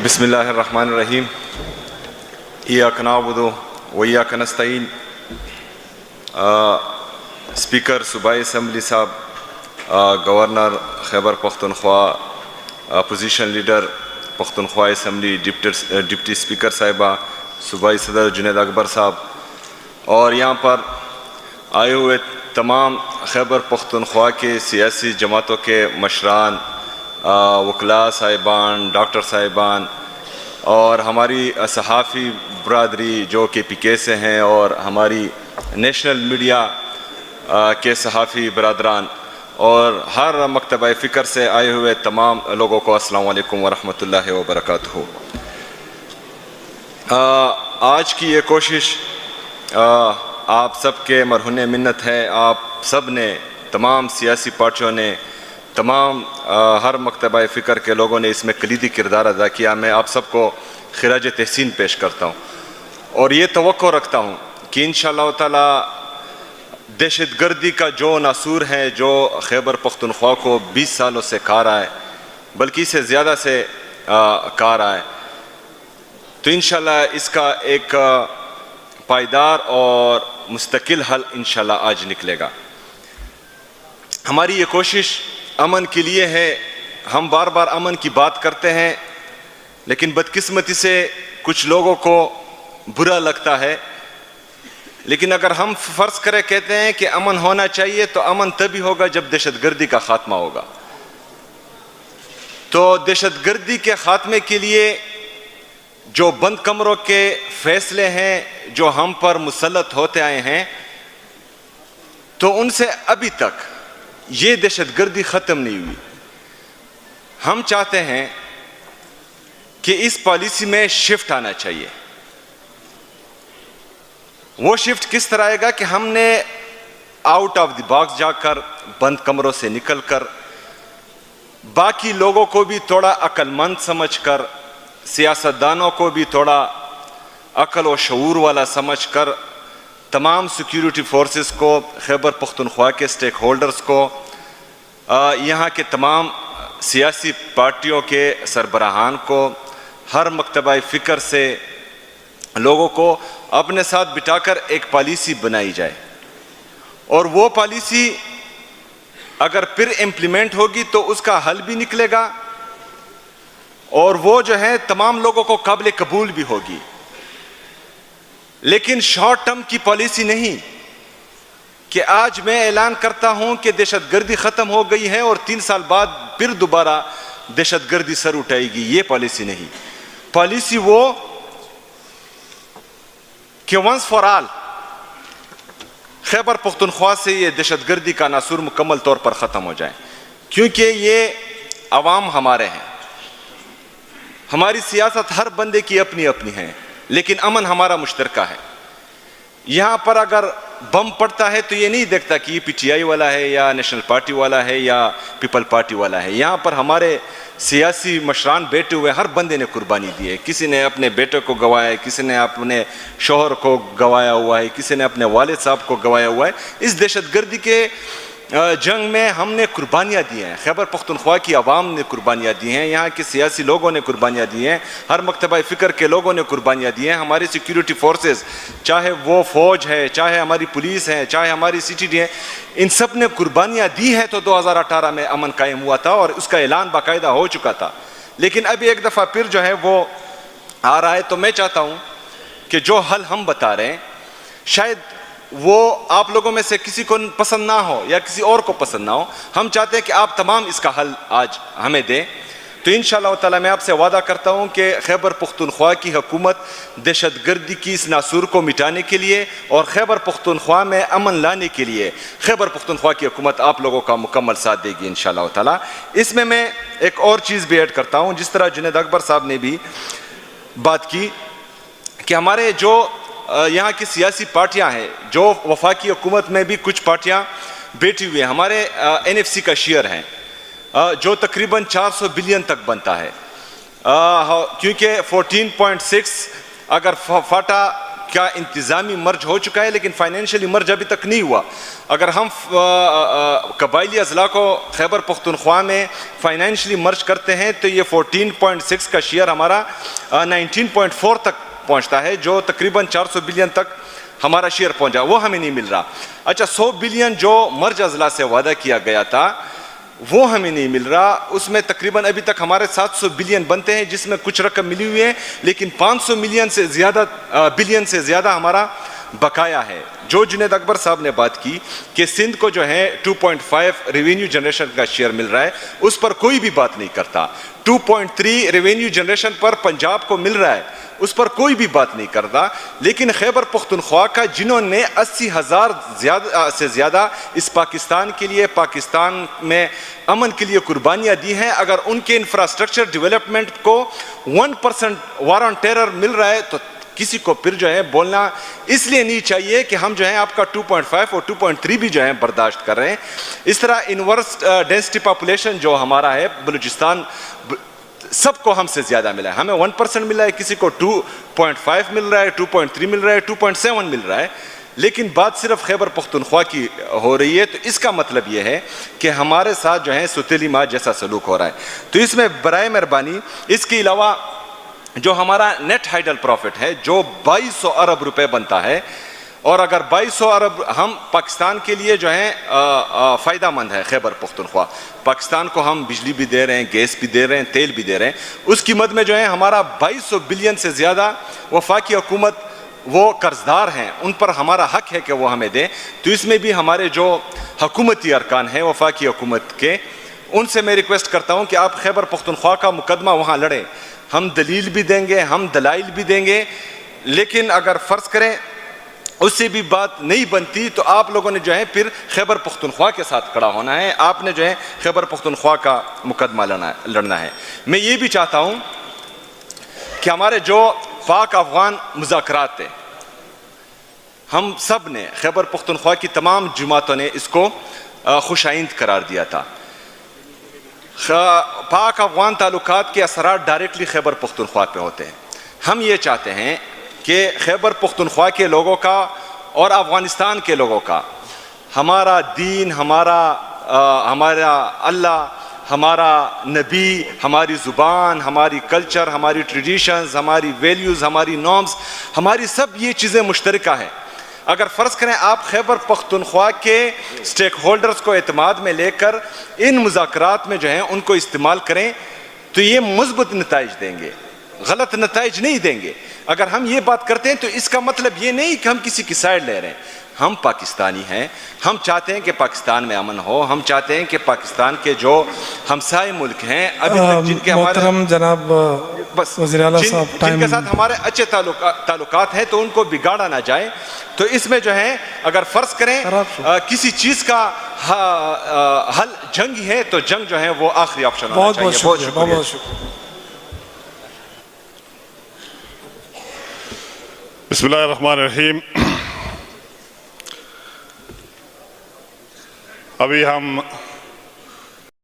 بسم اللہ الرحمن الرحیم. ایاک نعبد و ایاک نستعین. اسپیکر صوبائی اسمبلی صاحب, governor Khyber Pakhtunkhwa, opposition leader Pakhtunkhwa assembly, deputy speaker صاحبہ, صوبائی صدر جنید اکبر صاحب, اور یہاں پر آئے ہوئے تمام خیبر پختونخوا کے سیاسی جماعتوں کے مشران, وکلاء صاحبان, ڈاکٹر صاحبان, اور ہماری صحافی برادری جو کہ پی کے سے ہیں, اور ہماری نیشنل میڈیا کے صحافی برادران, اور ہر مکتبہ فکر سے آئے ہوئے تمام لوگوں کو السلام علیکم ورحمۃ اللہ وبرکاتہ. آج کی یہ کوشش آپ سب کے مرہون منت ہے. آپ سب نے, تمام سیاسی پارٹیوں نے, تمام ہر مکتبہ فکر کے لوگوں نے اس میں کلیدی کردار ادا کیا. میں آپ سب کو خراج تحسین پیش کرتا ہوں, اور یہ توقع رکھتا ہوں کہ انشاءاللہ تعالی دہشت گردی کا جو ناسور ہے, جو خیبر پختونخوا کو 20 سالوں سے کھا رہا ہے, بلکہ اسے زیادہ سے کھا رہا ہے, تو انشاءاللہ اس کا ایک پائیدار اور مستقل حل انشاءاللہ آج نکلے گا. ہماری یہ کوشش امن کے لیے ہے. ہم بار بار امن کی بات کرتے ہیں, لیکن بدقسمتی سے کچھ لوگوں کو برا لگتا ہے. لیکن اگر ہم فرض کرے کہتے ہیں کہ امن ہونا چاہیے, تو امن تبھی ہوگا جب دہشت گردی کا خاتمہ ہوگا. تو دہشت گردی کے خاتمے کے لیے جو بند کمروں کے فیصلے ہیں جو ہم پر مسلط ہوتے آئے ہیں, تو ان سے ابھی تک یہ دہشت گردی ختم نہیں ہوئی. ہم چاہتے ہیں کہ اس پالیسی میں شفٹ آنا چاہیے. وہ شفٹ کس طرح آئے گا کہ ہم نے آؤٹ آف دی باکس جا کر, بند کمروں سے نکل کر, باقی لوگوں کو بھی تھوڑا عقل مند سمجھ کر, سیاستدانوں کو بھی تھوڑا عقل و شعور والا سمجھ کر, تمام سیکیورٹی فورسز کو, خیبر پختونخوا کے سٹیک ہولڈرز کو, یہاں کے تمام سیاسی پارٹیوں کے سربراہان کو, ہر مکتبہ فکر سے لوگوں کو اپنے ساتھ بٹھا کر ایک پالیسی بنائی جائے. اور وہ پالیسی اگر پھر امپلیمنٹ ہوگی تو اس کا حل بھی نکلے گا, اور وہ جو ہے تمام لوگوں کو قابل قبول بھی ہوگی. لیکن شارٹ ٹرم کی پالیسی نہیں کہ آج میں اعلان کرتا ہوں کہ دہشت گردی ختم ہو گئی ہے اور 3 سال بعد پھر دوبارہ دہشت گردی سر اٹھائے گی. یہ پالیسی نہیں. پالیسی وہ کہ once for all Khyber Pakhtunkhwa سے یہ دہشت گردی کا ناسور مکمل طور پر ختم ہو جائے. کیونکہ یہ عوام ہمارے ہیں, ہماری سیاست ہر بندے کی اپنی اپنی ہے, لیکن امن ہمارا مشترکہ ہے. یہاں پر اگر بم پڑتا ہے تو یہ نہیں دیکھتا کہ یہ پی ٹی آئی والا ہے یا نیشنل پارٹی والا ہے یا پیپل پارٹی والا ہے. یہاں پر ہمارے سیاسی مشران بیٹھے ہوئے, ہر بندے نے قربانی دی ہے. کسی نے اپنے بیٹے کو گوایا ہے, کسی نے اپنے شوہر کو گوایا ہوا ہے, کسی نے اپنے والد صاحب کو گوایا ہوا ہے. اس دہشت گردی کے جنگ میں ہم نے قربانیاں دی ہیں. خیبر پختونخوا کی عوام نے قربانیاں دی ہیں, یہاں کے سیاسی لوگوں نے قربانیاں دی ہیں, ہر مکتبہ فکر کے لوگوں نے قربانیاں دی ہیں. ہماری سیکیورٹی فورسز, چاہے وہ فوج ہے, چاہے ہماری پولیس ہے, چاہے ہماری سی ٹی ڈی ہے, ان سب نے قربانیاں دی ہیں. تو 2018 میں امن قائم ہوا تھا اور اس کا اعلان باقاعدہ ہو چکا تھا. لیکن ابھی ایک دفعہ پھر جو ہے وہ آ رہا ہے. تو میں چاہتا ہوں کہ جو حل ہم بتا رہے ہیں شاید وہ آپ لوگوں میں سے کسی کو پسند نہ ہو یا کسی اور کو پسند نہ ہو. ہم چاہتے ہیں کہ آپ تمام اس کا حل آج ہمیں دیں. تو انشاءاللہ تعالی میں آپ سے وعدہ کرتا ہوں کہ خیبر پختونخوا کی حکومت دہشت گردی کی اس ناسور کو مٹانے کے لیے اور خیبر پختونخوا میں امن لانے کے لیے خیبر پختونخوا کی حکومت آپ لوگوں کا مکمل ساتھ دے گی انشاءاللہ تعالی. اس میں ایک اور چیز بھی ایڈ کرتا ہوں. جس طرح جنید اکبر صاحب نے بھی بات کی کہ ہمارے جو یہاں کی سیاسی پارٹیاں ہیں, جو وفاقی حکومت میں بھی کچھ پارٹیاں بیٹھی ہوئی ہیں, ہمارے این ایف سی کا شیئر ہیں جو تقریباً 400 بلین تک بنتا ہے, کیونکہ 14.6 اگر فاٹا کا انتظامی مرج ہو چکا ہے لیکن فائنینشلی مرج ابھی تک نہیں ہوا. اگر ہم قبائلی اضلاع کو خیبر پختونخوا میں فائنینشلی مرج کرتے ہیں تو یہ 14.6 کا شیئر ہمارا 19.4 تک پہنچتا ہے, جو تقریباً 400 بلین تک ہمارا شیئر پہنچا, وہ ہمیں نہیں مل رہا. اچھا 100 بلین جو مرج اضلاع سے وعدہ کیا گیا تھا وہ ہمیں نہیں مل رہا. اس میں تقریباً ابھی تک ہمارے 700 بلین بنتے ہیں جس میں کچھ رقم ملی ہوئی ہے لیکن 500 بلین سے زیادہ ہمارا بقایا ہے. جو جنید اکبر صاحب نے بات کی کہ سندھ کو جو ہے 2.5 ریونیو جنریشن کا شیئر مل رہا ہے, اس پر کوئی بھی بات نہیں کرتا. 2.3 ریونیو جنریشن پر پنجاب کو مل رہا ہے, اس پر کوئی بھی بات نہیں کرتا. لیکن خیبر پختونخوا کا جنہوں نے 80,000 سے زیادہ اس پاکستان کے لیے, پاکستان میں امن کے لیے قربانیاں دی ہیں, اگر ان کے انفراسٹرکچر ڈیولپمنٹ کو 1% وار آن ٹیرر مل رہا ہے تو کسی کو پھر جو ہے بولنا اس لیے نہیں چاہیے کہ ہم جو ہے آپ کا 2.5 اور 2.3 بھی جو ہے برداشت کر رہے ہیں. اس طرح انورس ڈینسٹی پاپولیشن جو ہمارا ہے بلوچستان, سب کو ہم سے زیادہ ملا ہے. ہمیں 1% ملا ہے, کسی کو 2.5 مل رہا ہے, 2.3 مل رہا ہے, 2.7 مل رہا ہے. لیکن بات صرف خیبر پختونخوا کی ہو رہی ہے, تو اس کا مطلب یہ ہے کہ ہمارے ساتھ جو ہے ستیلی ماں جیسا سلوک ہو رہا ہے. تو اس میں برائے مہربانی اس کے علاوہ جو ہمارا نیٹ ہائیڈل پروفٹ ہے جو 2200 ارب روپے بنتا ہے, اور اگر 2200 ارب ہم پاکستان کے لیے جو ہے فائدہ مند ہے. خیبر پختونخوا پاکستان کو ہم بجلی بھی دے رہے ہیں, گیس بھی دے رہے ہیں, تیل بھی دے رہے ہیں, اس کی مد میں جو ہے ہمارا 2200 بلین سے زیادہ وفاقی حکومت وہ قرضدار ہیں, ان پر ہمارا حق ہے کہ وہ ہمیں دیں. تو اس میں بھی ہمارے جو حکومتی ارکان ہیں وفاقی حکومت کے, ان سے میں ریکویسٹ کرتا ہوں کہ آپ خیبر پختونخوا کا مقدمہ وہاں لڑیں. ہم دلیل بھی دیں گے, ہم دلائل بھی دیں گے, لیکن اگر فرض کریں اس سے بھی بات نہیں بنتی تو آپ لوگوں نے جو ہے پھر خیبر پختونخوا کے ساتھ کھڑا ہونا ہے, آپ نے جو ہے خیبر پختونخوا کا مقدمہ لڑنا ہے. میں یہ بھی چاہتا ہوں کہ ہمارے جو پاک افغان مذاکرات تھے, ہم سب نے, خیبر پختونخوا کی تمام جماعتوں نے اس کو خوش آئند قرار دیا تھا. پاک افغان تعلقات کے اثرات ڈائریکٹلی خیبر پختونخوا پہ ہوتے ہیں. ہم یہ چاہتے ہیں کہ خیبر پختونخوا کے لوگوں کا اور افغانستان کے لوگوں کا ہمارا دین, ہمارا اللہ, ہمارا نبی, ہماری زبان, ہماری کلچر, ہماری ٹریڈیشنز, ہماری ویلیوز, ہماری نارمز, ہماری سب یہ چیزیں مشترکہ ہیں. اگر فرض کریں آپ خیبر پختونخوا کے سٹیک ہولڈرز کو اعتماد میں لے کر ان مذاکرات میں جو ہیں ان کو استعمال کریں تو یہ مثبت نتائج دیں گے, غلط نتائج نہیں دیں گے. اگر ہم یہ بات کرتے ہیں تو اس کا مطلب یہ نہیں کہ ہم کسی کی سائڈ لے رہے ہیں. ہم پاکستانی ہیں, ہم چاہتے ہیں کہ پاکستان میں امن ہو, ہم چاہتے ہیں کہ پاکستان کے جو ہمسائے ملک ہیں ابھی تک جن کے محترم جناب وزیر اعلیٰ صاحب جن کے ساتھ ہمارے اچھے تعلقات ہیں تو ان کو بگاڑا نہ جائے. تو اس میں جو ہے اگر فرض کریں کسی چیز کا حل جنگ ہے تو جنگ جو ہے وہ آخری آپشن ہونا چاہیے. بہت شکریہ. بسم اللہ الرحمن الرحیم. ابھی ہم